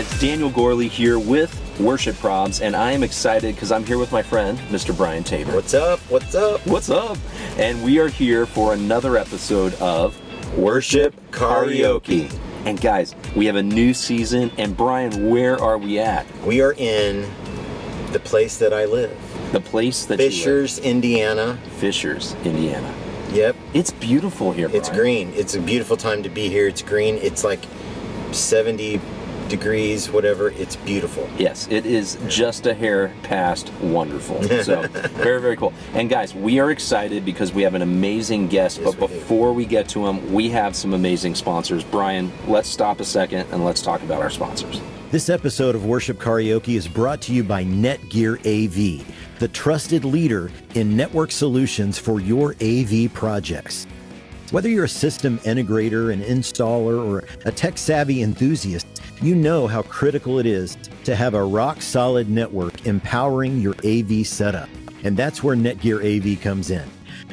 guys, Daniel Gorley here with Worship Probs, and I am excited because I'm here with my friend, Mr. Brian Tabor. What's up? What's up? What's up? And we are here for another episode of Worship Karaoke. And guys, we have a new season, and Brian, where are we at? We are in the place that I live. The place that Fishers, Indiana. Fishers, Indiana. Yep. It's beautiful here, Brian. It's green. It's a beautiful time to be here. It's green. It's like 70 degrees, whatever. It's beautiful. Yes, it is just a hair past wonderful. So, very, very cool. And guys, we are excited because we have an amazing guest, Yes, but before we get to him, we have some amazing sponsors. Brian, let's stop a second and let's talk about our sponsors. This episode of Worship Karaoke is brought to you by Netgear AV, the trusted leader in network solutions for your AV projects. Whether you're a system integrator, an installer, or a tech-savvy enthusiast, you know how critical it is to have a rock-solid network empowering your AV setup. And that's where Netgear AV comes in.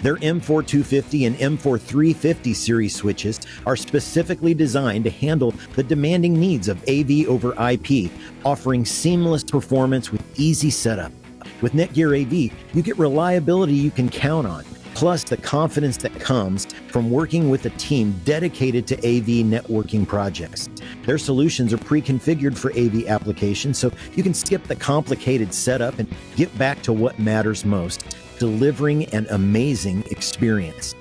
Their M4250 and M4350 series switches are specifically designed to handle the demanding needs of AV over IP, offering seamless performance with easy setup. With Netgear AV, you get reliability you can count on, plus the confidence that comes from working with a team dedicated to AV networking projects. Their solutions are pre-configured for AV applications, so you can skip the complicated setup and get back to what matters most, delivering an amazing experience.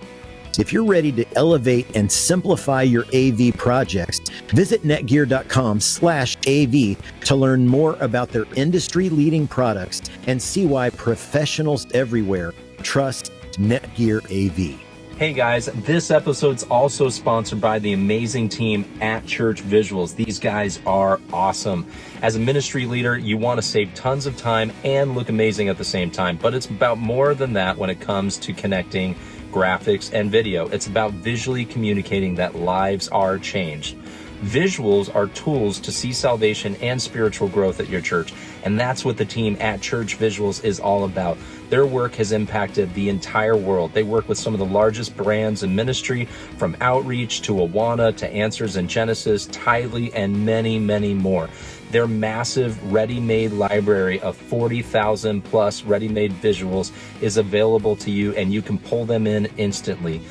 If you're ready to elevate and simplify your AV projects, visit netgear.com/AV to learn more about their industry-leading products and see why professionals everywhere trust Netgear AV. Hey guys, this episode's also sponsored by the amazing team at Church Visuals. These guys are awesome. As a ministry leader, you want to save tons of time and look amazing at the same time, but it's about more than that when it comes to connecting graphics and video. It's about visually communicating that lives are changed. Visuals are tools to see salvation and spiritual growth at your church, and that's what the team at Church Visuals is all about. Their work has impacted the entire world. They work with some of the largest brands in ministry, from Outreach to Awana to Answers in Genesis, Tidely, and many, many more. Their massive ready-made library of 40,000 plus ready-made visuals is available to you, and you can pull them in instantly.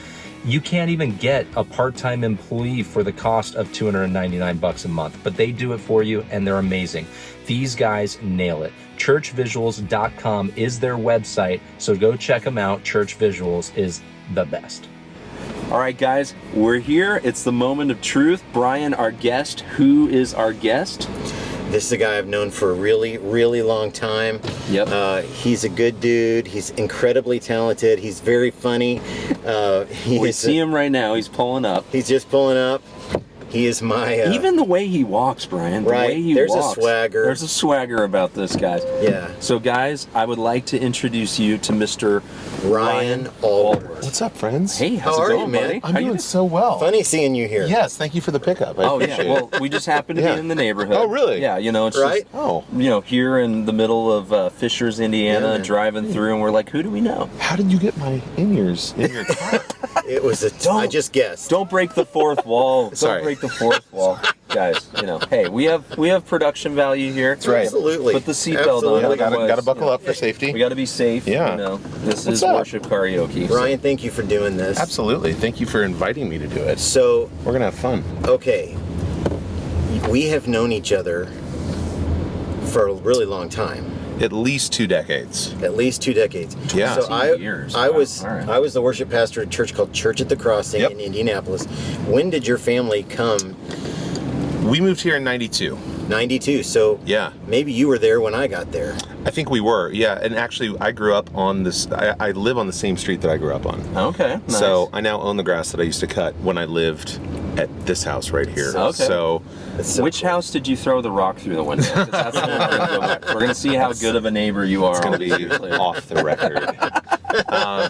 You can't even get a part-time employee for the cost of $299 a month, but they do it for you, and they're amazing. These guys nail it. Churchvisuals.com is their website, so go check them out. Church Visuals is the best. All right, guys, we're here. It's the moment of truth. Brian, our guest. Who is our guest? This is a guy I've known for a really, really long time. Yep. He's a good dude. He's incredibly talented. He's very funny. We see him right now. He's pulling up. He's just pulling up. He is my... Even the way he walks, Brian. The right. way he There's walks. a swagger. There's a swagger about this, guys. Yeah. So, guys, I would like to introduce you to Mr. Ryan Ahlwardt. What's up, friends? Hey, how's How it are going, you, man? buddy? I'm How you doing so well. Funny seeing you here. Yes, thank you for the pickup. I Oh, yeah. appreciate Well, it. we just happen to Yeah. be in the neighborhood. Oh, really? Yeah, you know, it's Right? just, Oh, here in the middle of Fishers, Indiana, Yeah, man. driving through, and we're like, who do we know? how did you get my in-ears in your car? It was I just guessed. Don't break the fourth wall. Sorry. Don't break the fourth wall. Guys, hey, we have production value here. That's right. Absolutely. Put the seatbelt on. Absolutely. Gotta buckle up for safety. We got to be safe. Yeah. This What's is up? Worship Karaoke. Ryan, thank you for doing this. Absolutely. Thank you for inviting me to do it. So, We're gonna have fun. okay, we have known each other for a really long time. At least 2 decades. At least 2 decades. Yeah. So 2 years. I Wow. was All right. I was the worship pastor at a church called Church at the Crossing Yep. in Indianapolis. When did your family come? We moved here in 92. 92. So Yeah. maybe you were there when I got there. I think we were. Yeah. And actually, I grew up on this. I live on the same street that I grew up on. Okay. Nice. So I now own the grass that I used to cut when I lived at this house right here. Okay. So That's so Which cool. house did you throw the rock through the window? 'Cause that's what we're going to see how good of a neighbor you are. it's going to be off the record.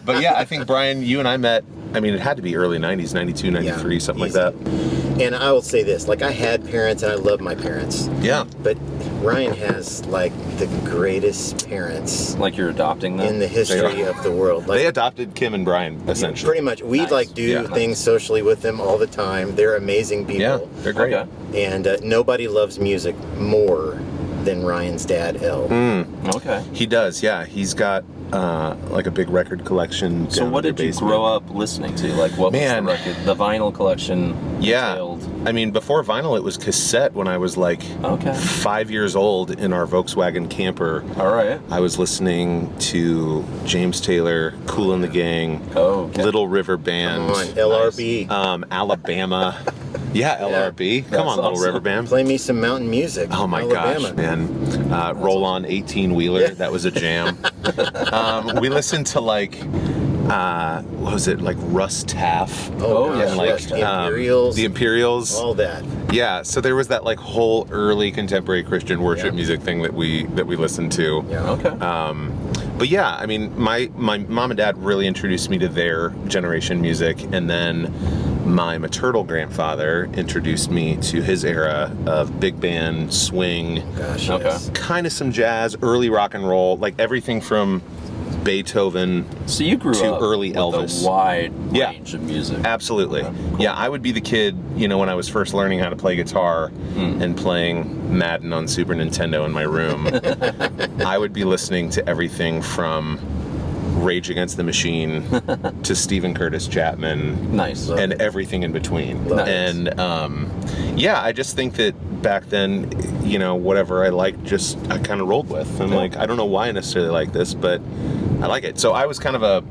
But yeah, I think, Brian, you and I met, I mean, it had to be early 90s, 92, 93, something like easy. that. And I will say this, like I had parents and I love my parents. Yeah. But Ryan has like the greatest parents Like you're adopting them? in the history of the world. Like They adopted Kim and Brian, essentially. pretty much, we like do things socially with them all the time. They're amazing people. Yeah, they're great. Okay. And nobody loves music more than Ryan's dad, El. Okay. He does, yeah. He's got like a big record collection. So down what in did their you basement. grow up listening to? Like what Man. was the record? The vinyl collection Yeah. entailed? I mean, before vinyl, it was cassette when I was like Okay. 5 years old in our Volkswagen camper. All right. I was listening to James Taylor, Kool and the Gang, Oh, okay. Little River Band, Come on, LRB. Alabama. Yeah, LRB. Come That's on, Little awesome. River Band. Play me some mountain music. Oh my Alabama. gosh, man. Roll On 18-Wheeler, that was a jam. We listened to like, what was it, like Russ Taff? Oh, yeah, gosh, like yes. The Imperials. The Imperials. all that. Yeah, so there was that like whole early contemporary Christian worship music thing that we listened to. Yeah. Okay. But yeah, I mean, my mom and dad really introduced me to their generation music, and then my maternal grandfather introduced me to his era of big band, swing, Gosh, Okay. yes. kind of some jazz, early rock and roll, like everything from Beethoven. So you grew to up early with Elvis. a wide Yeah. range of music. Absolutely. Okay, cool. Yeah, I would be the kid, you know, when I was first learning how to play guitar and playing Madden on Super Nintendo in my room. I would be listening to everything from Rage Against the Machine to Stephen Curtis Chapman Nice. and everything in between. Nice. And yeah, I just think that back then, you know, whatever I liked, just I kind of rolled with. And like, I don't know why I necessarily like this, but I like it. So I was kind of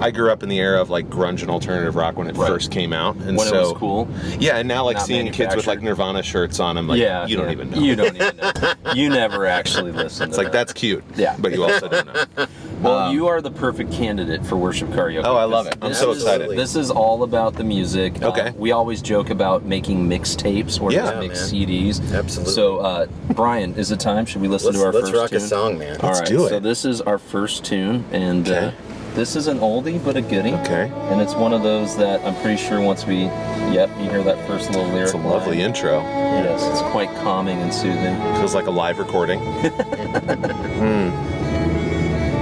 I grew up in the era of like grunge and alternative rock when it first came out, and When so it was cool. Yeah, and now like Not seeing kids with like manufactured. Nirvana shirts on, I'm like, Yeah. you don't even know. You don't even know. You never actually listened It's to like that. that's cute. Yeah. but you also don't know. Well, you are the perfect candidate for Worship Karaoke. Oh, I love it. I'm This so is- excited. This is all about the music. Okay. We always joke about making mixtapes or Yeah. just Yeah, mix man. CDs. Absolutely. So, Brian, is it time? Should we listen to our Let's first rock tune? a song, man. All Let's right, do it. So this is our first tune, and Okay. this is an oldie but a goodie. Okay. And it's one of those that I'm pretty sure once you hear that first little lyric. It's a lovely line, intro. Yes, it's quite calming and soothing. Feels like a live recording.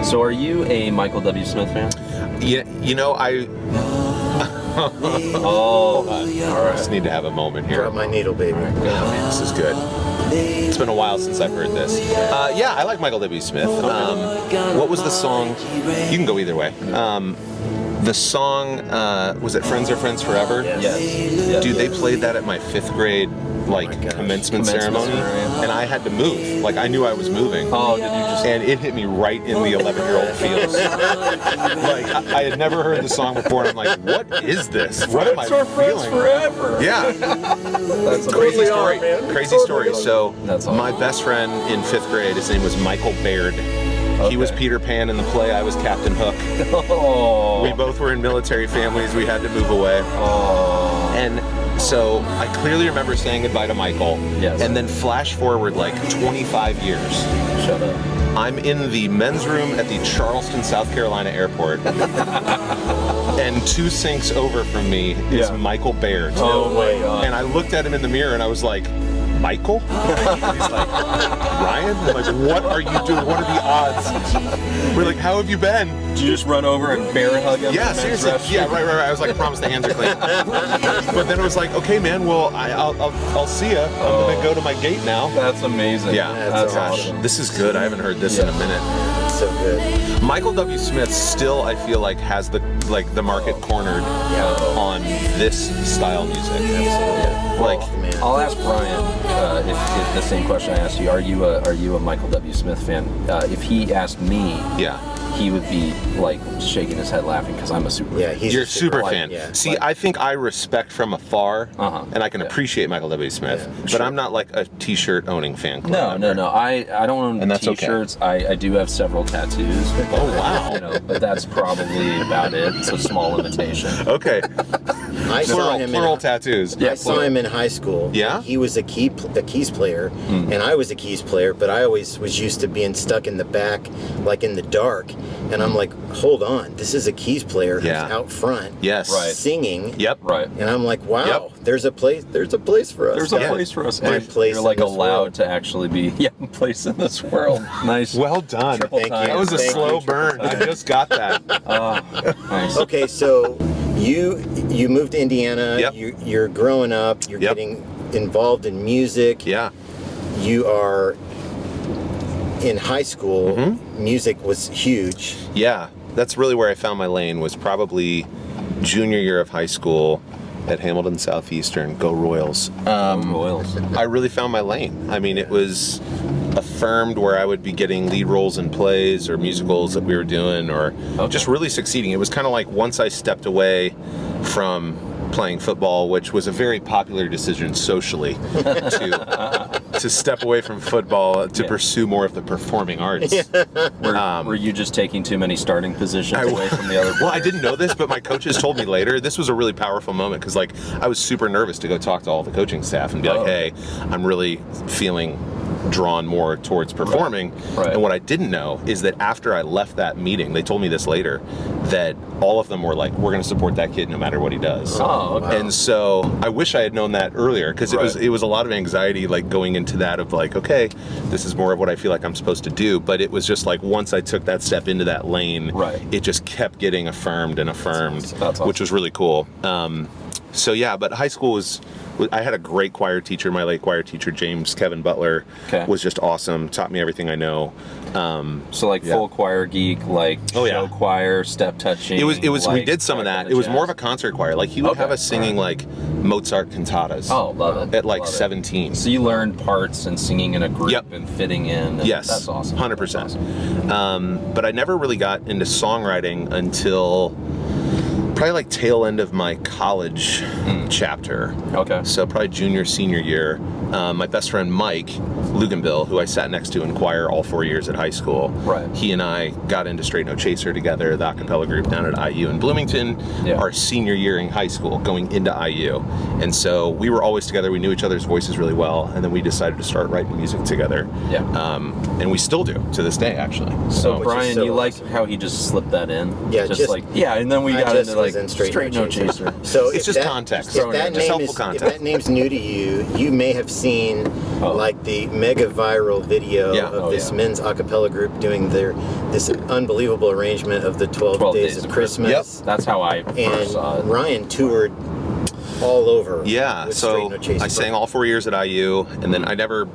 So, are you a Michael W. Smith fan? Yeah, you know, I Oh, all just right. need to have a moment here. Drop my needle, baby. Oh, man, this is good. It's been a while since I've heard this. Yeah, I like Michael W. Smith. What was the song? You can go either way. The song, was it Friends Are Friends Forever? Yes. Dude, they played that at my 5th grade, like, gosh. commencement Commencement ceremony. ceremony. And I had to move. Like, I knew I was moving. Oh, did you just? And it hit me right in the 11-year-old feels. Like, I had never heard the song before, and I'm like, what is this? What am I feeling? forever. Yeah. That's Crazy amazing. story. Crazy story. So, That's awesome. my best friend in 5th grade, his name was Michael Baird. He was Okay. Peter Pan in the play. I was Captain Hook. Oh. We both were in military families. We had to move away. Oh. And so I clearly remember saying goodbye to Michael. Yes. And then flash forward like 25 years. Shut up. I'm in the men's room at the Charleston, South Carolina airport. And 2 sinks over from me is Yeah. Michael Baird. Oh my God. And I looked at him in the mirror and I was like, Michael? And he's like, Ryan? I'm like, what are you doing? What are the odds? We're like, how have you been? Did you just run over and bear hug him? Yeah, in the men's seriously. restroom? Yeah, right. I was like, I promise the hands are clean. But then it was like, okay, man, well, I'll see ya. I'm gonna go to my gate now. That's amazing. Yeah, That's gosh. awesome. This is good. I haven't heard this in a minute. So good. Michael W. Smith still, I feel like, has the market cornered on this style music. Absolutely. Like, Man. I'll ask Brian if the same question I asked you. Are you a Michael W. Smith fan? If he asked me, yeah. he would be like shaking his head laughing because I'm a super Yeah, fan. he's You're a a super like, fan. yeah. See, I think I respect from afar, and I can Yeah. appreciate Michael W. Smith, Yeah, but sure. I'm not like a T-shirt owning fan club No, member. no. I don't own And that's okay. T-shirts. I do have several tattoos. Oh, wow. You know, but that's probably about it. It's a small limitation. Okay. I saw him plural tattoos. I saw him in high school. Yeah? He was a keys player, and I was a keys player, but I always was used to being stuck in the back, like in the dark. And I'm like, hold on, this is a keys player who's out front, yes, singing. Yep. Right. And I'm like, wow, there's a place for us. There's a place for us. My place You're like in this allowed world. to actually be place in this world. Nice. Well done. Triple Thank time. you. That was a Thank slow you. burn. I just got that. Nice. Okay, so you moved to Indiana. Yep. You're growing up. You're getting involved in music. Yeah. You are in high school. Mm-hmm. Music was huge. Yeah. That's really where I found my lane, was probably junior year of high school at Hamilton Southeastern. Go Royals. Royals. I really found my lane. I mean, it was affirmed where I would be getting lead roles in plays or musicals that we were doing, or just really succeeding. It was kind of like once I stepped away from playing football, which was a very popular decision socially to step away from football to pursue more of the performing arts. Were you just taking too many starting positions away from the other players? Well, I didn't know this, but my coaches told me later. This was a really powerful moment because, like, I was super nervous to go talk to all the coaching staff and be like, hey, I'm really feeling drawn more towards performing. Right. And what I didn't know is that after I left that meeting, they told me this later, that all of them were like, we're going to support that kid no matter what he does. Oh, okay. And so I wish I had known that earlier, because it was a lot of anxiety, like going into that of like, okay, this is more of what I feel like I'm supposed to do. But it was just like, once I took that step into that lane, it just kept getting affirmed and affirmed, That's awesome. which was really cool. So yeah, but high school was, I had a great choir teacher. My late choir teacher, James Kevin Butler, was just awesome. Taught me everything I know. So like full choir geek, like show choir, step touching. It was. Like, we did some of that. It was more of a concert choir. Like he would have us singing like Mozart cantatas. Oh, love it. At like 17. So you learned parts and singing in a group and fitting in. And Yes, that's awesome. 100%. But I never really got into songwriting until probably like tail end of my college chapter. Okay. So probably junior, senior year. My best friend Mike Luganbill, who I sat next to in choir all 4 years at high school. Right. He and I got into Straight No Chaser together, the acapella group down at IU in Bloomington, our senior year in high school, going into IU. And so we were always together. We knew each other's voices really well. And then we decided to start writing music together. Yeah. And we still do to this day, actually. So Brian, you like how he just slipped that in? Yeah, just like, and then we got into like Straight No Chaser. So it's just context. If that, if that name's new to you, you may have seen like the mega viral video of this men's a cappella group doing this unbelievable arrangement of the 12 Days of Christmas. Yep. That's how I first saw it. Ryan toured all over. Yeah, so I sang all 4 years at IU, and then I never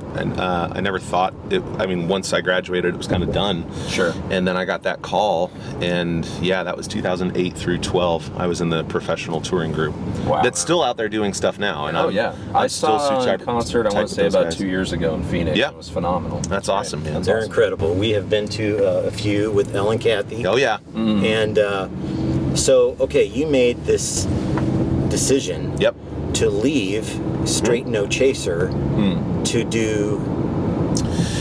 thought once I graduated, it was kind of done. Sure. And then I got that call, and that was 2008 through 12. I was in the professional touring group. Wow. That's still out there doing stuff now. And I saw a concert, I want to say about 2 years ago in Phoenix. Yeah. It was phenomenal. That's awesome, man. They're incredible. We have been to a few with Elle and Kathy. Oh, yeah. And so, okay, you made this decision to leave Straight No Chaser to do...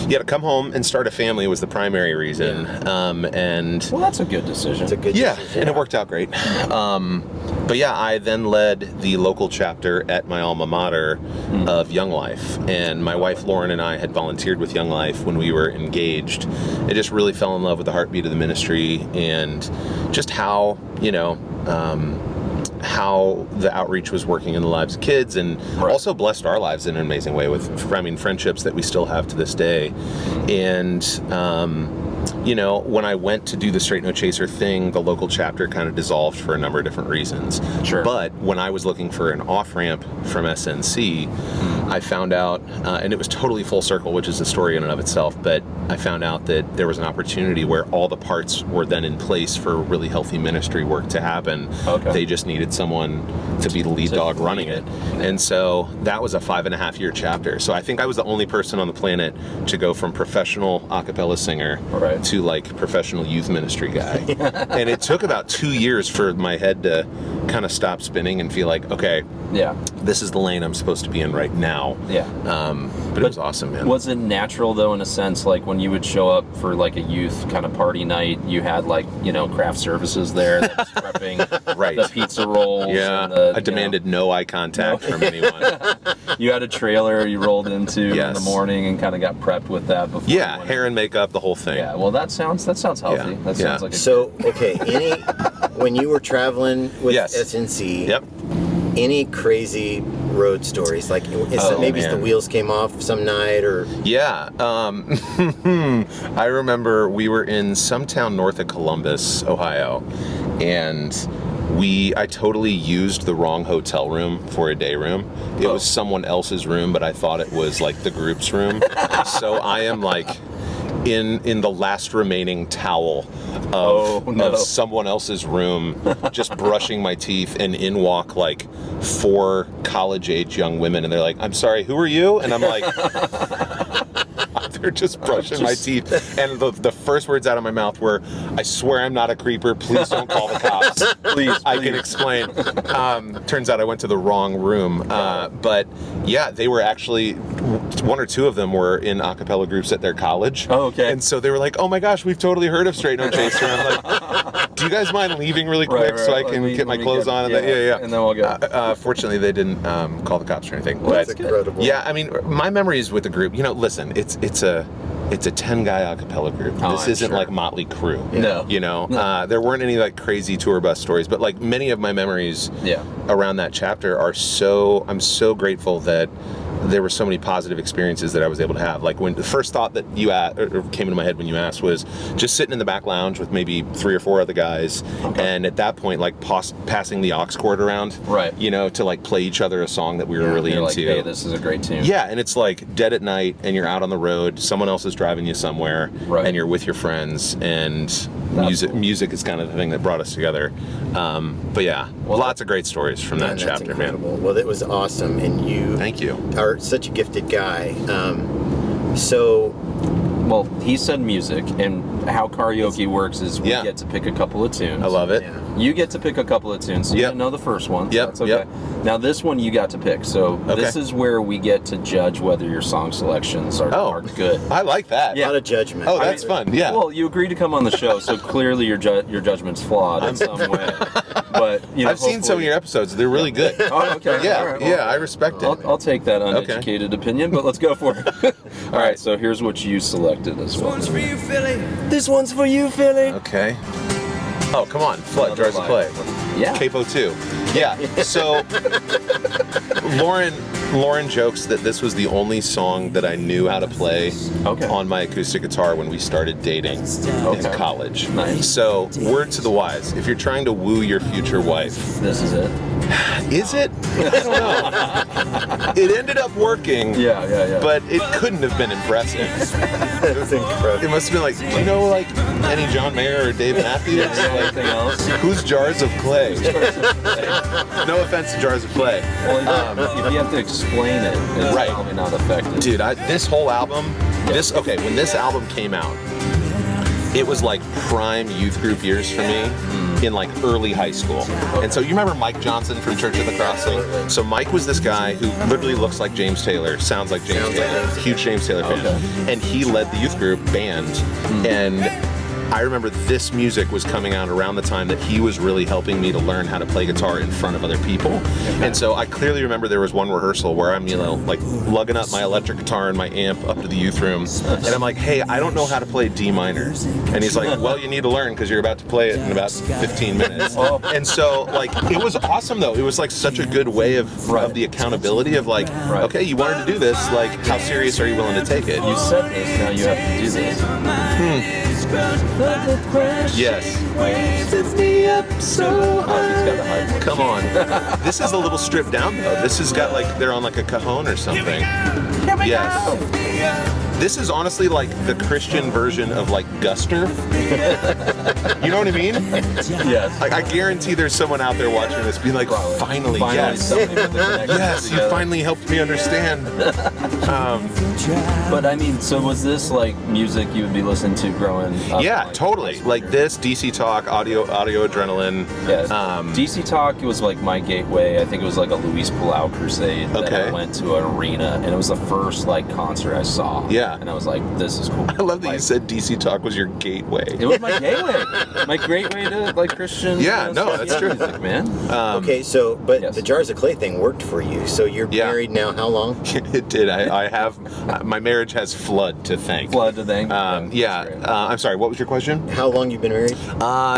Yeah, to come home and start a family was the primary reason. And well, that's a good decision. It's a good decision. And it worked out great. But I then led the local chapter at my alma mater of Young Life. And my wife Lauren and I had volunteered with Young Life when we were engaged. I just really fell in love with the heartbeat of the ministry and just how, how the outreach was working in the lives of kids, and also blessed our lives in an amazing way with, friendships that we still have to this day. And, when I went to do the Straight No Chaser thing, the local chapter kind of dissolved for a number of different reasons. Sure. But when I was looking for an off-ramp from SNC, I found out, and it was totally full circle, which is a story in and of itself, but I found out that there was an opportunity where all the parts were then in place for really healthy ministry work to happen. Okay. They just needed someone to be the lead dog running it. And so that was a 5.5 year chapter. So I think I was the only person on the planet to go from professional a cappella singer to like professional youth ministry guy. And it took about 2 years for my head to kind of stop spinning and feel like, okay, this is the lane I'm supposed to be in right now. But it was awesome, man. Was it natural though, in a sense, like when you would show up for like a youth kind of party night, you had like, craft services there that was prepping the pizza rolls? I demanded no eye contact from anyone. You had a trailer you rolled into in the morning and kind of got prepped with that before. Hair and makeup, the whole thing. Yeah, well, that sounds healthy. That sounds like when you were traveling with SNC, any crazy road stories? Like, maybe the wheels came off some night, or I remember we were in some town north of Columbus, Ohio, and I totally used the wrong hotel room for a day room. It was someone else's room, but I thought it was like the group's room. So I am like in the last remaining towel of someone else's room, just brushing my teeth, and in walk like 4 college-age young women, and they're like, "I'm sorry, who are you?" And I'm like, they're just brushing my teeth, and the first words out of my mouth were, "I swear I'm not a creeper. Please don't call the cops. Please. I can explain." Turns out I went to the wrong room, but they were actually 1 or 2 of them were in a cappella groups at their college. Oh, okay. And so they were like, "Oh my gosh, we've totally heard of Straight No Chaser." And I'm like, "Do you guys mind leaving really quick so I can get my clothes on?" And and then we'll go. Fortunately, they didn't call the cops or anything. Well, that's incredible. Yeah, I mean, my memories with the group. Listen, it's a 10-guy a cappella group. This isn't like Motley Crue. No. There weren't any like crazy tour bus stories, but like many of my memories around that chapter are I'm so grateful that there were so many positive experiences that I was able to have. Like when the first thought that you came into my head when you asked was just sitting in the back lounge with maybe 3 or 4 other guys, and at that point like passing the aux cord around, to like play each other a song that we were really into. Like, hey, this is a great tune. Yeah, and it's like dead at night, and you're out on the road. Someone else is driving you somewhere, and you're with your friends, and music is kind of the thing that brought us together. But lots of great stories from that chapter, man. Well, it was awesome, and thank you. Are such a gifted guy. Well, he said music, and how karaoke works is we get to pick a couple of tunes. I love it. Yeah. You get to pick a couple of tunes, so you didn't know the first one. So that's okay. Now this one you got to pick, so this is where we get to judge whether your song selections are good. I like that. Yeah. A lot of judgment. Oh, that's fun. Yeah. Well, you agreed to come on the show, so clearly your judgment's flawed in some way. But I've seen some of your episodes; they're really good. Oh, okay. Yeah, all right, well, I respect it. I'll take that uneducated opinion, but let's go for it. All right, so here's what you selected as well. This one's for you, Philly. This one's for you, Philly. Okay. Oh, come on. Flood, Jars of Clay. Yeah. Capo 2. Yeah. So, Lauren jokes that this was the only song that I knew how to play on my acoustic guitar when we started dating in college. Nice. So, word to the wise, if you're trying to woo your future wife. This is it. Is it? I don't know. It ended up working. Yeah. But it couldn't have been impressive. It was incredible. It must have been like, do you know like any John Mayer or Dave Matthews? Anything else? Who's Jars of Clay? No offense to Jars of Clay. Well, if you have to explain it, it's probably not effective. Dude, this whole album, when this album came out, it was like prime youth group years for me in like early high school. And so you remember Mike Johnson from Church at the Crossing? So Mike was this guy who literally looks like James Taylor, sounds like James Taylor, huge James Taylor fan. And he led the youth group band. And I remember this music was coming out around the time that he was really helping me to learn how to play guitar in front of other people. And so I clearly remember there was one rehearsal where I'm, like lugging up my electric guitar and my amp up to the youth room. And I'm like, hey, I don't know how to play D minor. And he's like, well, you need to learn because you're about to play it in about 15 minutes. And so like, it was awesome though. It was like such a good way of the accountability of like, okay, you wanted to do this. Like, how serious are you willing to take it? You said this, now you have to do this. Yes. He's got the high voice. Come on. This is a little stripped down though. This has got like, they're on like a cajon or something. Yes. This is honestly like the Christian version of like Guster. You know what I mean? Yes. Like, I guarantee there's someone out there watching this being like, finally yes. Yes, you finally helped me understand. But I mean, so was this like music you would be listening to growing up? Yeah, like, totally. Like this, DC Talk, audio adrenaline. Yes. DC Talk was like my gateway. I think it was like a Luis Palau crusade that I went to an arena, and it was the first like concert I saw. Yeah. And I was like, this is cool. I love that you said DC Talk was your gateway. It was my gateway. My gateway to like Christian. Yeah, no, that's true. Music, man. Okay, so, but the Jars of Clay thing worked for you. So you're married now how long? It did. I have, my marriage has flood to thank. Flood to thank. I'm sorry, what was your question? How long you been married?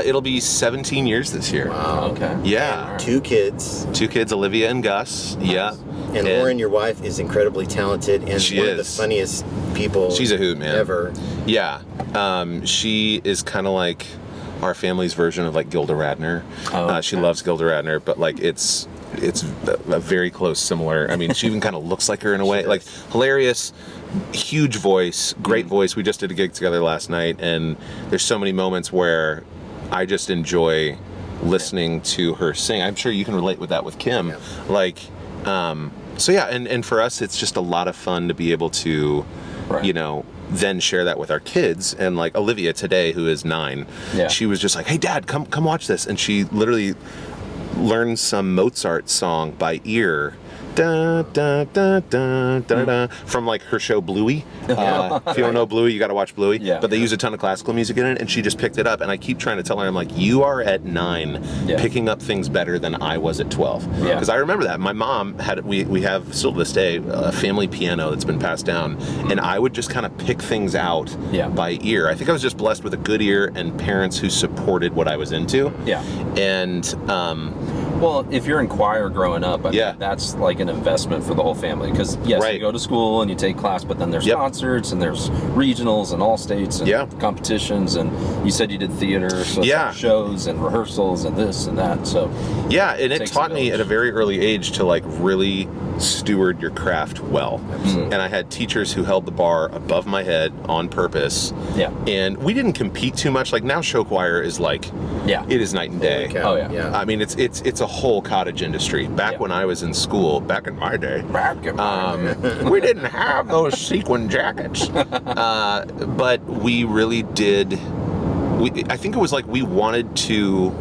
It'll be 17 years this year. Wow. Okay. Yeah. And 2 kids. 2 kids, Olivia and Gus. Nice. Yeah. And Lauren, your wife, is incredibly talented and one of the funniest people. She's a hoot, man. Ever. Yeah. She is kind of like our family's version of like Gilda Radner. She loves Gilda Radner, but like it's a very close similar. I mean, she even kind of looks like her in a way. Like hilarious, huge voice, great voice. We just did a gig together last night, and there's so many moments where I just enjoy listening to her sing. I'm sure you can relate with that with Kim. Yeah. Like, so yeah, and for us, it's just a lot of fun to be able to, you know, then share that with our kids. And like Olivia today, who is 9, she was just like, "Hey, Dad, come watch this," and she literally learned some Mozart song by ear. Da, da, da, da, da, da, from like her show Bluey. If you don't know Bluey, you got to watch Bluey. Yeah. But they use a ton of classical music in it, and she just picked it up. And I keep trying to tell her, I'm like, you are at 9 picking up things better than I was at 12. Because I remember that. My mom had, we have still to this day, a family piano that's been passed down, and I would just kind of pick things out by ear. I think I was just blessed with a good ear and parents who supported what I was into. Yeah. And well, if you're in choir growing up, I mean, that's like an investment for the whole family. Because yes, you go to school and you take class, but then there's concerts and there's regionals and all states and competitions. And you said you did theater, so it's like shows and rehearsals and this and that. So and it taught me at a very early age to like really steward your craft well. Absolutely. And I had teachers who held the bar above my head on purpose. Yeah. And we didn't compete too much. Like now, show choir is like, it is night and day. Oh yeah. I mean, it's a whole cottage industry. Back when I was in school, back in my day, we didn't have those sequin jackets. But we really did. I think it was like we wanted to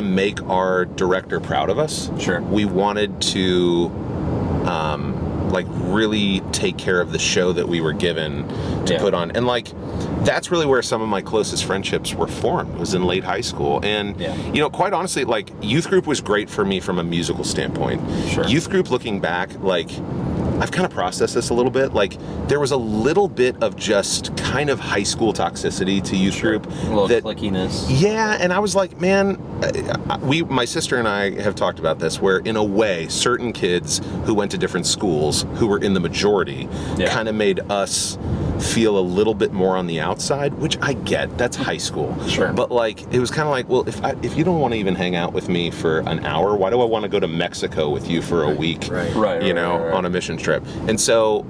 make our director proud of us. Sure. We wanted to like really take care of the show that we were given to put on. And like that's really where some of my closest friendships were formed, was in late high school. And you know, quite honestly, like youth group was great for me from a musical standpoint. Sure. Youth group, looking back, like I've kind of processed this a little bit. Like there was a little bit of just kind of high school toxicity to youth group. A little clickiness. Yeah, and I was like, man, my sister and I have talked about this, where in a way, certain kids who went to different schools, who were in the majority, kind of made us feel a little bit more on the outside, which I get. That's high school. Sure. But like, it was kind of like, well, if you don't want to even hang out with me for an hour, why do I want to go to Mexico with you for a week? Right. You know, on a mission trip. And so,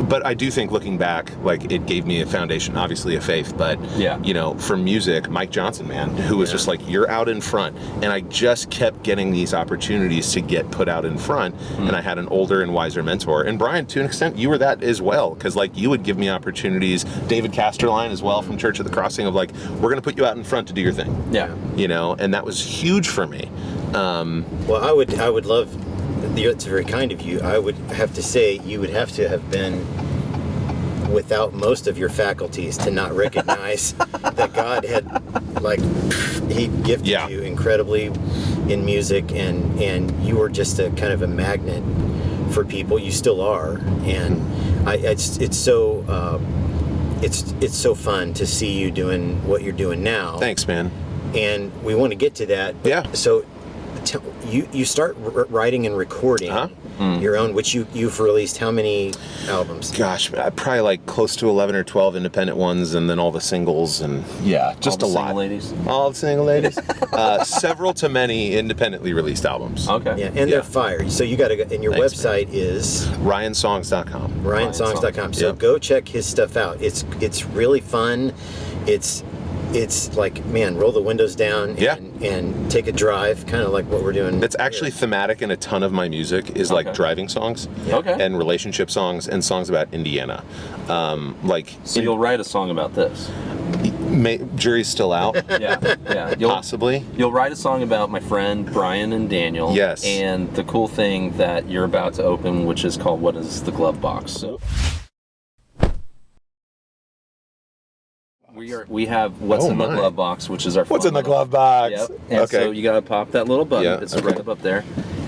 but I do think looking back, like it gave me a foundation, obviously, of faith. But you know, for music, Mike Johnson, man, who was just like, you're out in front, and I just kept getting these opportunities to get put out in front. And I had an older and wiser mentor. And Brian, to an extent, you were that as well, because like you would give me opportunities. David Casterline as well from Church at the Crossing, of like, we're going to put you out in front to do your thing. Yeah. You know, and that was huge for me. Well, I would love. It's very kind of you. I would have to say you would have to have been without most of your faculties to not recognize that God had, like, He gifted you incredibly in music, and you were just a kind of a magnet for people. You still are, and it's so fun to see you doing what you're doing now. Thanks, man. And we want to get to that. Yeah. So. You start writing and recording your own, which you've released how many albums? Gosh, probably like close to 11 or 12 independent ones, and then all the singles, and just a lot. All the single ladies. Several to many independently released albums. Okay. Yeah, and they're fire. So you got to go, and your website is ryansongs.com. ryansongs.com. So go check his stuff out. It's really fun. It's like, man, roll the windows down and take a drive, kind of like what we're doing. It's actually thematic in a ton of my music is like driving songs and relationship songs and songs about Indiana. So you'll write a song about this? Jury's still out. Yeah. Possibly. You'll write a song about my friend Brian and Daniel. Yes. And the cool thing that you're about to open, which is called What is the Glovebox? So we have What's in the Glovebox, which is our What's in the Glovebox? Yep. And so you gotta pop that little button. It's right up there.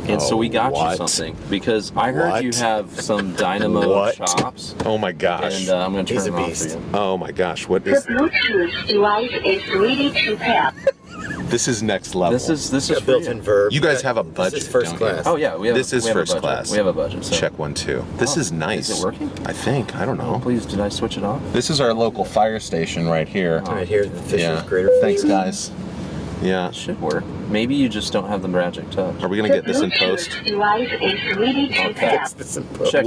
And so we got you something, because I heard you have some dynamo chops. Oh my gosh. And I'm going to turn it on for you. Oh my gosh, what is... The Bluetooth device is ready to pair. This is next level. This is built-in verb. You guys have a budget. This is first class. Oh yeah, this is first class. We have a budget. So. Check 1, 2. This is nice. Is it working? I think. I don't know. Oh, please, did I switch it off? This is our local fire station right here. Right here, the Fisher's Greater. Thanks, guys. Yeah. It should work. Maybe you just don't have the magic touch. Are we going to get this in post? Device is ready to pair. Check.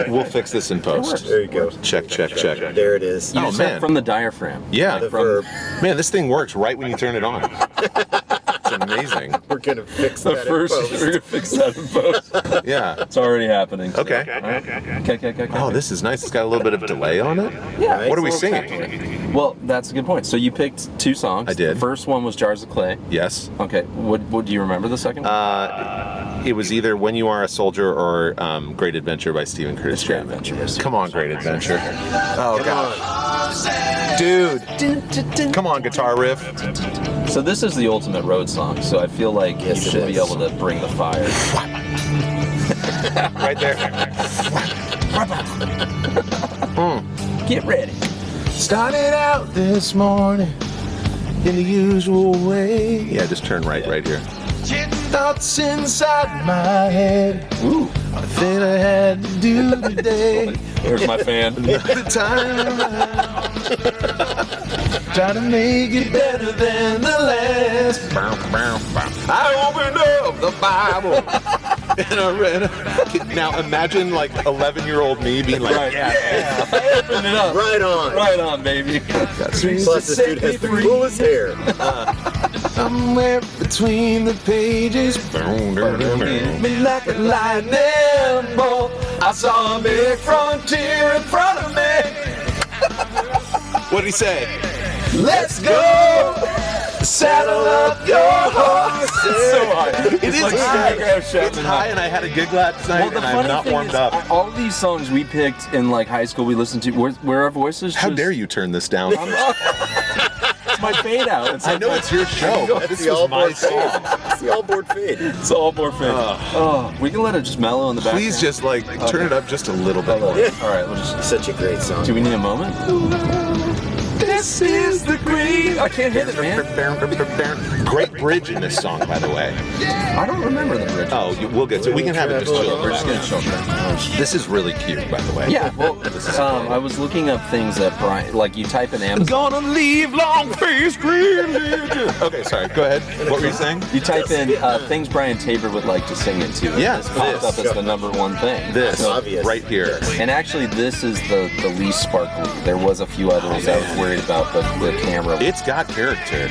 We'll fix this in post. There you go. Check. There it is. You said from the diaphragm. Yeah. The verb. Man, this thing works right when you turn it on. It's amazing. We're going to fix that We're going to fix that in post. Yeah. It's already happening. Okay. Okay. Oh, this is nice. It's got a little bit of delay on it. Yeah. What are we singing? Well, that's a good point. So you picked 2 songs. I did. The first one was Jars of Clay. Yes. Okay. What do you remember the second one? It was either When You Are a Soldier or Great Adventure by Stephen Curtis. Great Adventure. Come on, Great Adventure. Oh, gosh. Dude. Come on, guitar riff. So this is the ultimate road song, so I feel like you should be able to bring the fire. Right there. Get ready. Started out this morning in the usual way. Yeah, just turn right here. Thoughts inside my head. Ooh. A thing I had to do today. There's my fan. The time try to make it better than the last. I opened up the Bible and I read. Now imagine like 11-year-old me being like, yeah. I opened it up. Right on, baby. Plus, this dude has the coolest hair. Somewhere between the pages, me like a lightning bolt. I saw a big frontier in front of me. What'd he say? Let's go! Saddle up your horses. It's so high. It is like high. It's high, and I had a gig last night, and I'm not warmed up. All of these songs we picked in like high school, we listened to where our voices. How dare you turn this down? It's my fade out. I know it's your show. This was my song. It's the all board fade. It's all board fade. We can let it just mellow in the background. Please just like turn it up just a little bit. All right, we'll just. Such a great song. Do we need a moment? This is the great. I can't hit it, man. Great bridge in this song, by the way. I don't remember the bridge. Oh, we'll get to it. We can have it just chill. We're just gonna chill. This is really cute, by the way. Yeah. Well, I was looking up things that Brian, like you type in Amazon. Gonna leave long face green. Okay, sorry. Go ahead. What were you saying? You type in things Brian Tabor would like to sing into. Yeah, this pops up as the #1 thing. This obvious. Right here. And actually, this is the least sparkly. There was a few others I was worried about the camera. It's got character.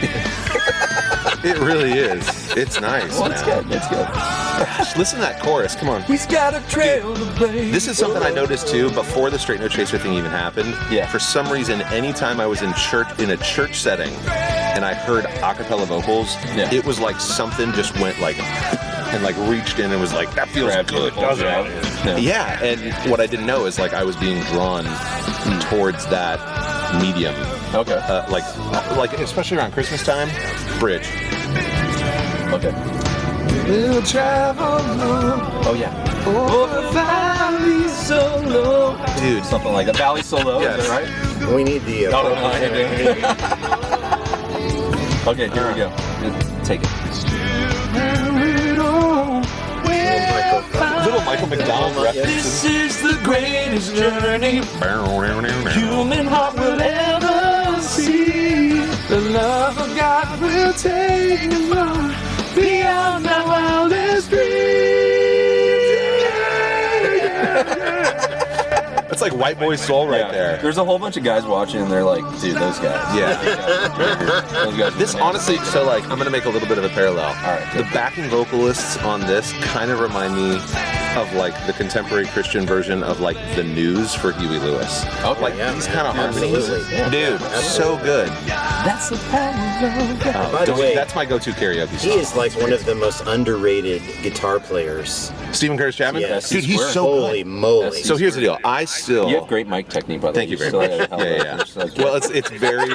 It really is. It's nice. Well, it's good. It's good. Gosh, listen to that chorus. Come on. He's got a trail to blaze. This is something I noticed too before the Straight No Chaser thing even happened. Yeah. For some reason, anytime I was in a church setting, and I heard a cappella vocals, it was like something just went like and like reached in and was like, that feels good, doesn't it? Yeah. And what I didn't know is like I was being drawn towards that medium. Okay. Like especially around Christmas time, bridge. Okay. We'll travel low. Oh yeah. Over valley so low. Dude, something like that. Valley so low. Yes. Is that right? We need the. Okay, here we go. Take it. Little little Michael McDonald references. This is the greatest journey human heart will ever see. The love of God will take me on beyond my wildest dreams. That's like white boy soul right there. There's a whole bunch of guys watching, and they're like, dude, those guys. Yeah. Those guys This honestly, so like, I'm gonna make a little bit of a parallel. All right. The backing vocalists on this kind of remind me of like the contemporary Christian version of like the News for Huey Lewis. Okay. Like these kind of harmonies, dude, so good. That's the power of God. By the way, That's my go-to karaoke song. he is like one of the most underrated guitar players. Stephen Curtis Chapman. Yes. Dude, he's so Holy good. moly. So here's the deal. I still. You have great mic technique, by the way. Thank you very much. Yeah. Well, it's very.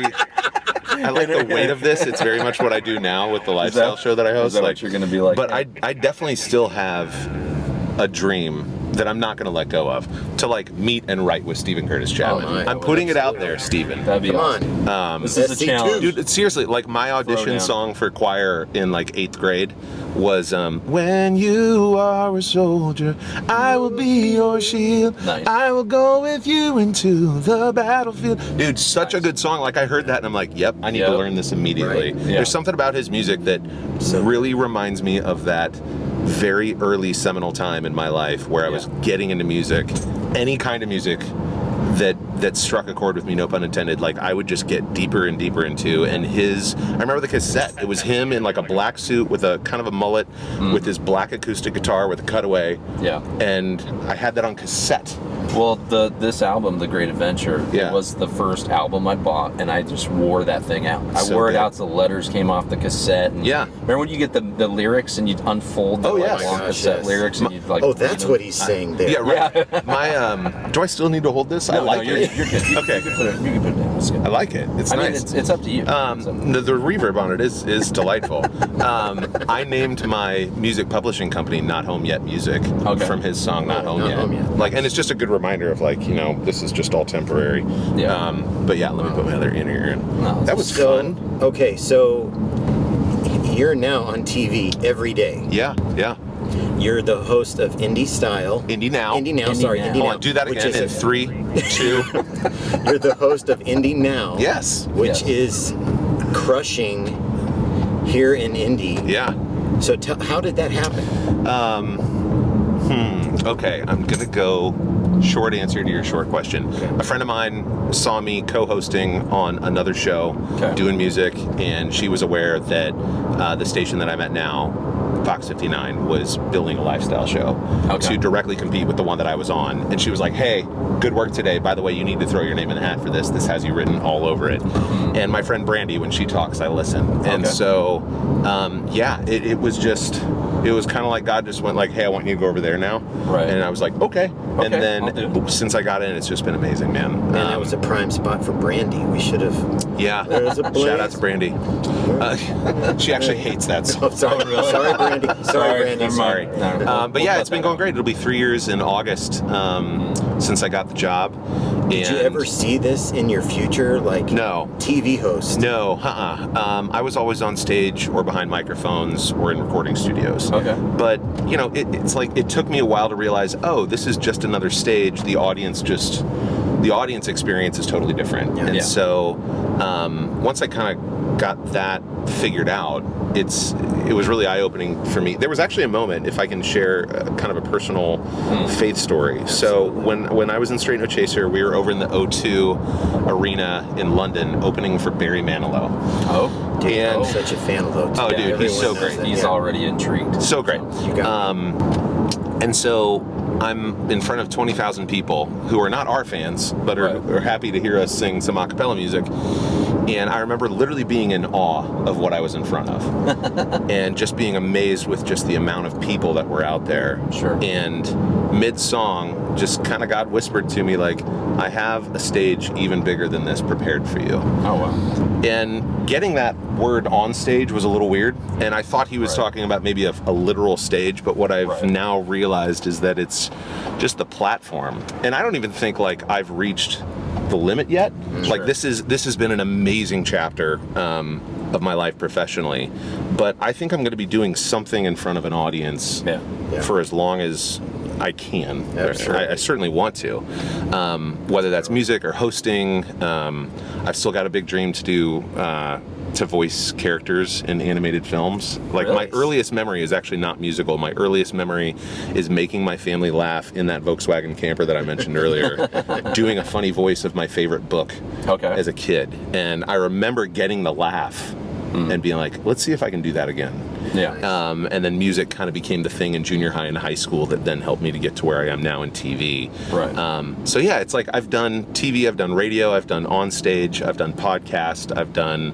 I like the weight of this. It's very much what I do now with the lifestyle show that I host. Is that what you're going to be like? But I definitely still have a dream that I'm not going to let go of, to like meet and write with Stephen Curtis Chapman. I'm putting it out there, Stephen. That'd be Come awesome. on. This is a challenge. Dude, seriously, like my audition song for choir in like 8th grade was when you are a soldier, I will be your shield. Nice. I will go with you into the battlefield. Dude, such a good song. Like I heard that and I'm like, yep, I need to learn this immediately. Right. There's something about his music that really reminds me of that very early seminal time in my life where I was getting into music, any kind of music that struck a chord with me, no pun intended. Like I would just get deeper and deeper into. And I remember the cassette. It was him in like a black suit with a kind of a mullet, with his black acoustic guitar with a cutaway. Yeah. And I had that on cassette. Well, this album, The Great Adventure, it was the first album I bought, and I just wore that thing out. I wore it out so the letters came off the cassette. And remember when you get the lyrics and you'd unfold the long cassette lyrics and you'd like... Oh, that's what he's saying there. Yeah, right. My, do I still need to hold this? I like it. You're good. Okay. You can put it down. It's good. I like it. It's nice. Mean, it's up to you. The reverb on it is delightful. I named my music publishing company Not Home Yet Music from his song Not Home Yet. Like, and it's just a good reminder of like, you know, this is just all temporary. Yeah. But yeah, let me put my other ear in. No, that was fun. Okay, so you're now on TV every day. Yeah. You're the host of Indy Now. Indy Now. Indy Now. Do that again in 3, 2. You're the host of Indy Now. Yes. Which is crushing here in Indy. Yeah. So how did that happen? Okay, I'm gonna go short answer to your short question. A friend of mine saw me co-hosting on another show, doing music, and she was aware that the station that I'm at now, Fox 59, was building a lifestyle show to directly compete with the one that I was on. And she was like, hey, good work today. By the way, you need to throw your name in the hat for this. This has you written all over it. And my friend Brandy, when she talks, I listen. And so, it was just, it was kind of like God just went like, hey, I want you to go over there now. Right. And I was like, okay. And then since I got in, it's just been amazing, man. And that was a prime spot for Brandy. We should have. Yeah. Shout out to Brandy. She actually hates that song. Oh, sorry. Really? Sorry, Brandy. Sorry, Brandy. Sorry. But yeah, it's been going great. It'll be 3 years in August since I got the job. Did you ever see this in your future, like TV host? No, I was always on stage or behind microphones or in recording studios. Okay. But, you know, it's like it took me a while to realize, oh, this is just another stage. The audience experience is totally different. And so once I kind of got that figured out, it was really eye-opening for me. There was actually a moment, if I can share kind of a personal faith story. So when I was in Straight No Chaser, we were over in the O2 Arena in London opening for Barry Manilow. Oh, dude, I'm such a fan of O2. Oh, dude, he's so great. He's already intrigued. So great. You got and so I'm in front of 20,000 people who are not our fans, but are happy to hear us sing some a cappella music. And I remember literally being in awe of what I was in front of. And just being amazed with just the amount of people that were out there. Sure. And mid-song, just kind of God whispered to me, like, I have a stage even bigger than this prepared for you. Oh, wow. And getting that word on stage was a little weird. And I thought he was talking about maybe a literal stage, but what I've now realized is that it's just the platform. And I don't even think, like, I've reached the limit yet. Sure. Like, this has been an amazing chapter of my life professionally, but I think I'm going to be doing something in front of an audience for as long as I can. Absolutely. I certainly want to. Whether that's music or hosting, I've still got a big dream to do to voice characters in animated films. Like my earliest memory is actually not musical. My earliest memory is making my family laugh in that Volkswagen camper that I mentioned earlier, doing a funny voice of my favorite book as a kid. And I remember getting the laugh and being like, let's see if I can do that again. Yeah. And then music kind of became the thing in junior high and high school that then helped me to get to where I am now in TV. Right. So yeah, it's like I've done TV, I've done radio, I've done on stage, I've done podcast, I've done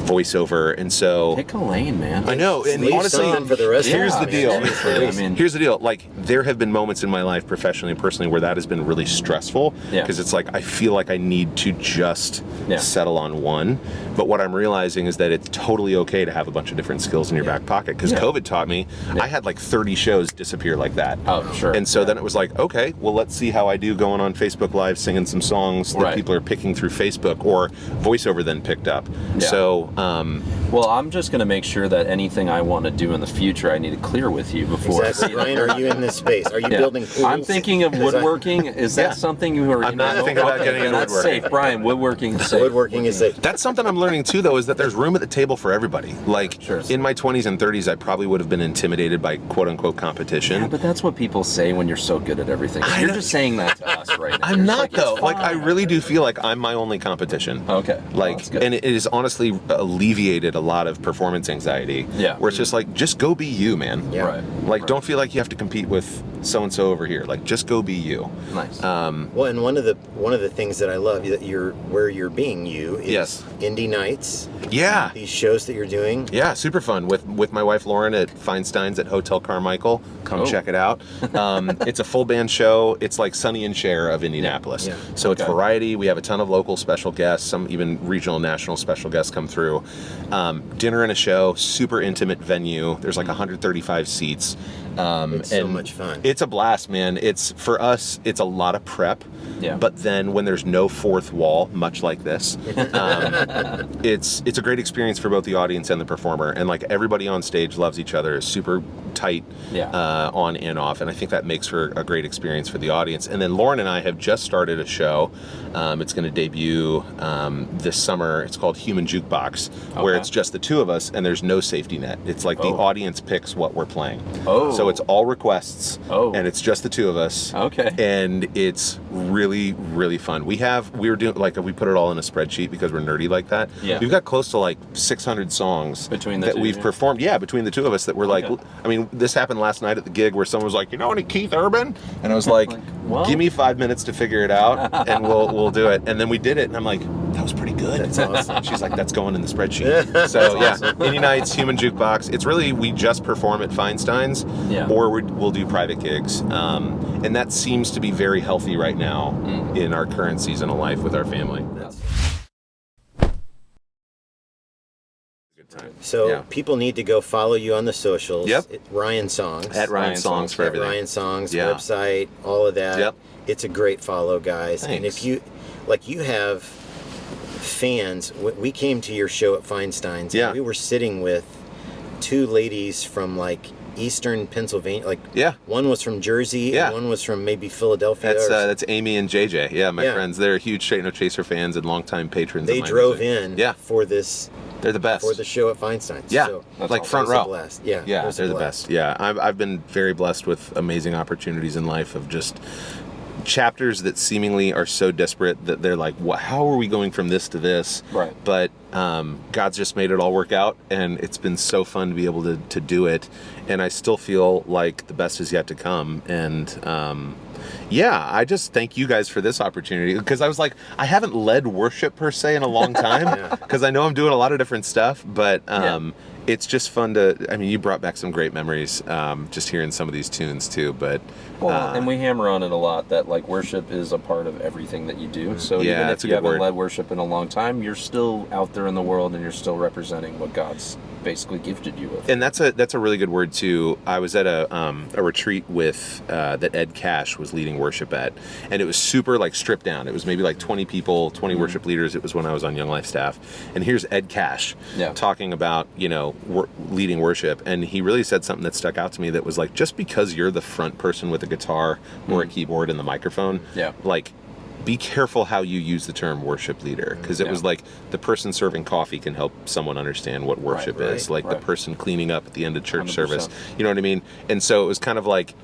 voiceover, and so pick a lane, man. I know, and honestly, for the rest here's the deal. Here's the deal. Like there have been moments in my life, professionally and personally, where that has been really stressful because it's like I feel like I need to just settle on one. But what I'm realizing is that it's totally okay to have a bunch of different skills in your back pocket. Because COVID taught me, I had like 30 shows disappear like that. Oh, sure. And so then it was like, okay, well, let's see how I do going on Facebook Live, singing some songs that people are picking through Facebook, or voiceover then picked up. Yeah. So, well, I'm just going to make sure that anything I want to do in the future, I need to clear with you before. Exactly. Ryan, are you in this space? Are you building pools? I'm thinking of woodworking. Is that something you are? I'm not thinking about getting into woodworking. That's safe, Brian. Woodworking is safe. Woodworking is safe. That's something I'm learning too, though, is that there's room at the table for everybody. Like in my 20s and 30s, I probably would have been intimidated by quote unquote competition. Yeah, but that's what people say when you're so good at everything. You're just saying that to us right now. I'm not though. Like I really do feel like I'm my only competition. Okay. Like, and it has honestly alleviated a lot of performance anxiety. Yeah. Where it's just like, just go be you, man. Yeah. Right. Like, don't feel like you have to compete with so and so over here. Like, just go be you. Nice. Well, and one of the things that I love that where you're being you is Indy Nights. Yeah. These shows that you're doing. Yeah, super fun with my wife Lauren at Feinstein's at Hotel Carmichael. Come check it out. It's a full band show. It's like Sonny and Cher of Indianapolis. Yeah. So it's variety. We have a ton of local special guests, some even regional, national special guests come through. Dinner and a show, super intimate venue. There's like 135 seats. It's so much fun. It's a blast, man. It's for us, it's a lot of prep. Yeah. But then when there's no fourth wall, much like this, it's a great experience for both the audience and the performer. And like everybody on stage loves each other, is super tight on and off. And I think that makes for a great experience for the audience. And then Lauren and I have just started a show. It's going to debut this summer. It's called Human Jukebox, where it's just the two of us and there's no safety net. It's like the audience picks what we're playing. So it's all requests and it's just the two of us. Okay. And it's really, really fun. We were doing, like, we put it all in a spreadsheet because we're nerdy like that. Yeah. We've got close to like 600 songs between the that two, we've performed. Yeah, between the two of us that we're like, I mean, this happened last night at the gig where someone was like, you know any Keith Urban? And I was like, give me 5 minutes to figure it out and we'll do it. And then we did it and I'm like, that was pretty good. That's awesome. She's like, that's going in the spreadsheet. So awesome. Indie Nights, Human Jukebox. It's really, we just perform at Feinstein's or we'll do private gigs. And that seems to be very healthy right now in our current season of life with our family. So people need to go follow you on the socials. Ryan Songs. At Ryan Songs for everything. Ryan Songs, website, all of that. It's a great follow, guys. Thanks. And if you have fans, we came to your show at Feinstein's. And we were sitting with two ladies from like Eastern Pennsylvania. Like one was from Jersey and one was from maybe Philadelphia. That's Amy and JJ. Yeah, my friends. They're huge Straight No Chaser fans and longtime patrons. They of my drove music. in for this. They're the best. For the show at Feinstein's. Yeah, so like front row. Blast. Yeah, they're the best. Yeah, I've been very blessed with amazing opportunities in life of just chapters that seemingly are so disparate that they're like, how are we going from this to this? Right. But God's just made it all work out, and it's been so fun to be able to do it. And I still feel like the best is yet to come. And I just thank you guys for this opportunity, because I was like, I haven't led worship per se in a long time, because I know I'm doing a lot of different stuff, but it's just fun to, I mean, you brought back some great memories just hearing some of these tunes too, but and we hammer on it a lot that like worship is a part of everything that you do. So even if you haven't led worship in a long time, you're still out there in the world and you're still representing what God's basically gifted you with. And that's a really good word too. I was at a retreat with that Ed Cash was leading worship at, and it was super like stripped down. It was maybe like 20 people, 20 worship leaders. It was when I was on Young Life staff, and here's Ed Cash talking about, you know, leading worship, and he really said something that stuck out to me that was like, just because you're the front person with a guitar or a keyboard and the microphone, like, be careful how you use the term worship leader, because it was like the person serving coffee can help someone understand what worship is, like the person cleaning up at the end of church 100%. Service. You know what I mean? And so it was kind of like,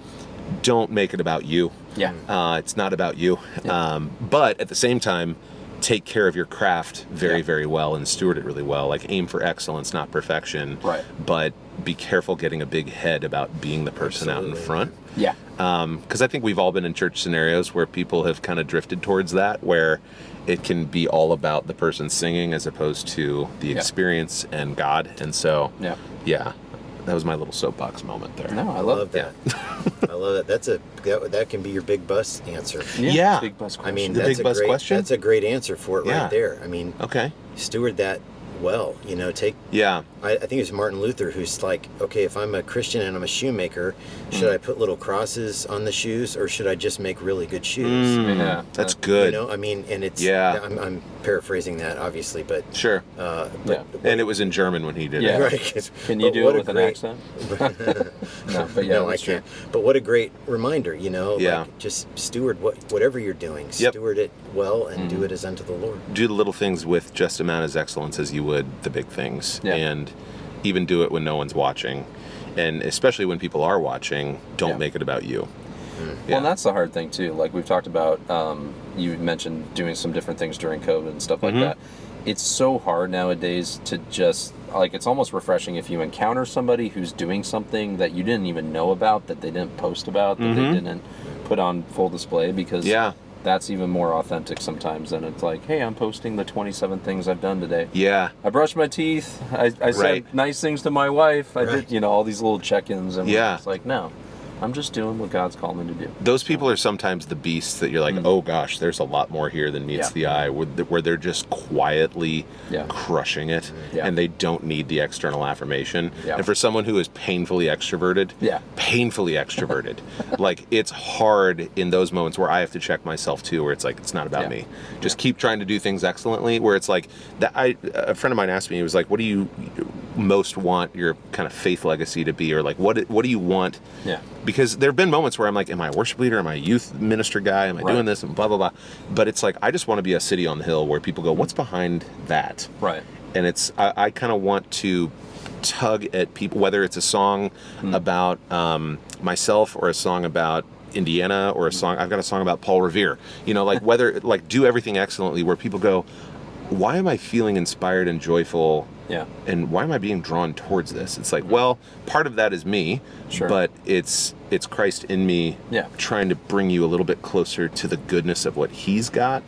don't make it about you. It's not about you. But at the same time, take care of your craft very well and steward it really well. Like, aim for excellence, not perfection. But be careful getting a big head about being the person out in front. Because I think we've all been in church scenarios where people have kind of drifted towards that, where it can be all about the person singing as opposed to the experience and God. And so, that was my little soapbox moment there. No, I love that. I love that. That can be your big bus answer. Big bus question. I mean, the big bus question. That's a great answer for it right there. I mean, steward that well. You know, I think it was Martin Luther who's like, okay, if I'm a Christian and I'm a shoemaker, should I put little crosses on the shoes, or should I just make really good shoes? That's good. You know, I mean, and it's I'm paraphrasing that obviously, but and it was in German when he did it. Right. Can you do it with an accent? No, I can't. But what a great reminder, you know, like, just steward whatever you're doing. Steward it well and do it as unto the Lord. Do the little things with just amount of excellence as you would the big things, and even do it when no one's watching, and especially when people are watching, don't make it about you. Well, and that's the hard thing too. Like we've talked about, you mentioned doing some different things during COVID and stuff like that. It's so hard nowadays to just, like, it's almost refreshing if you encounter somebody who's doing something that you didn't even know about, that they didn't post about, that they didn't put on full display, because that's even more authentic sometimes than it's like, hey, I'm posting the 27 things I've done today. I brushed my teeth. I said nice things to my wife. I did, you know, all these little check-ins. And it's like, no, I'm just doing what God's called me to do. Those people are sometimes the beasts that you're like, oh gosh, there's a lot more here than meets the eye, where they're just quietly crushing it, and they don't need the external affirmation. And for someone who is painfully extroverted, like, it's hard in those moments where I have to check myself too, where it's like, it's not about me. Just keep trying to do things excellently, where it's like, a friend of mine asked me, he was like, what do you most want your kind of faith legacy to be, or like, what do you want? Because there have been moments where I'm like, am I a worship leader? Am I a youth minister guy? Am I doing this? And blah, blah, blah. But it's like, I just want to be a city on the hill where people go, what's behind that? And it's, I kind of want to tug at people, whether it's a song about myself, or a song about Indiana, or a song, I've got a song about Paul Revere, you know, like, whether, like, do everything excellently, where people go, why am I feeling inspired and joyful? And why am I being drawn towards this? It's like, well, part of that is me, but it's Christ in me trying to bring you a little bit closer to the goodness of what he's got.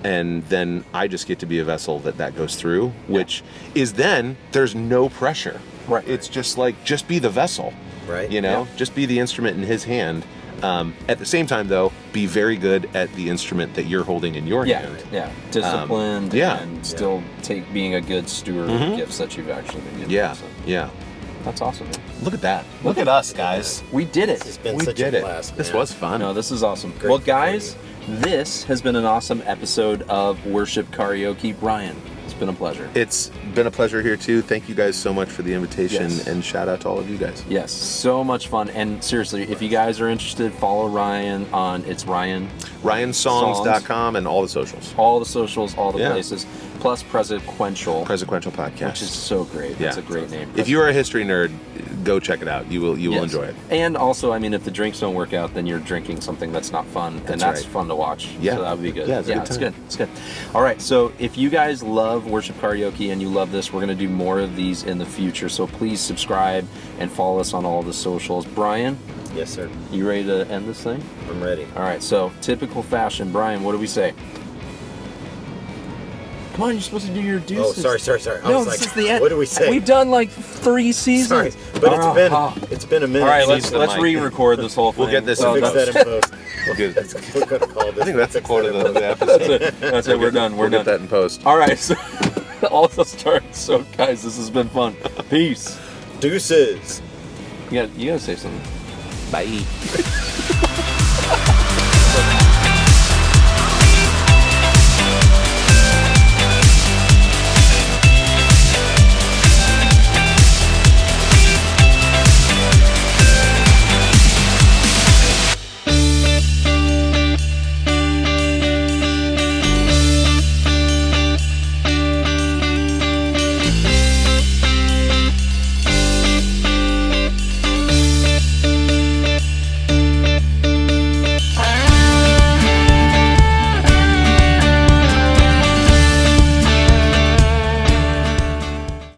And then I just get to be a vessel that goes through, which is, then there's no pressure. It's just like, just be the vessel. You know, just be the instrument in his hand. At the same time, though, be very good at the instrument that you're holding in your hand. Disciplined, and still being a good steward of gifts that you've actually been given. That's awesome, man. Look at that. Look at us, guys. We did it. This has been such a blast, man. This was fun. No, this is awesome. Well, guys, this has been an awesome episode of Worship Karaoke. Brian, it's been a pleasure. It's been a pleasure here too. Thank you guys so much for the invitation, and shout out to all of you guys. Yes, so much fun. And seriously, if you guys are interested, follow Ryan on, it's RyanSongs.com and all the socials. All the socials, all the places. Plus Presequential Podcast. Which is so great. That's a great name. If you are a history nerd, go check it out. You will enjoy it. And also, I mean, if the drinks don't work out, then you're drinking something that's not fun, and that's fun to watch. So that would be good. It's good. It's good. All right, so if you guys love Worship Karaoke and you love this, we're going to do more of these in the future. So please subscribe and follow us on all the socials. Brian? Yes, sir. You ready to end this thing? I'm ready. All right, so typical fashion. Brian, what do we say? Come on, you're supposed to do your deuces. Oh, sorry. No, this is the end. What do we say? We've done like 3 seasons. Sorry, but it's been a minute. All right, let's re-record this whole thing. We'll get this. We'll fix that in post. We'll get it. We're gonna call this. I think that's the quote of the episode. That's it. We're done. We'll get that in post. All right. So all the starts. So guys, this has been fun. Peace. Deuces. You gotta say something. Bye.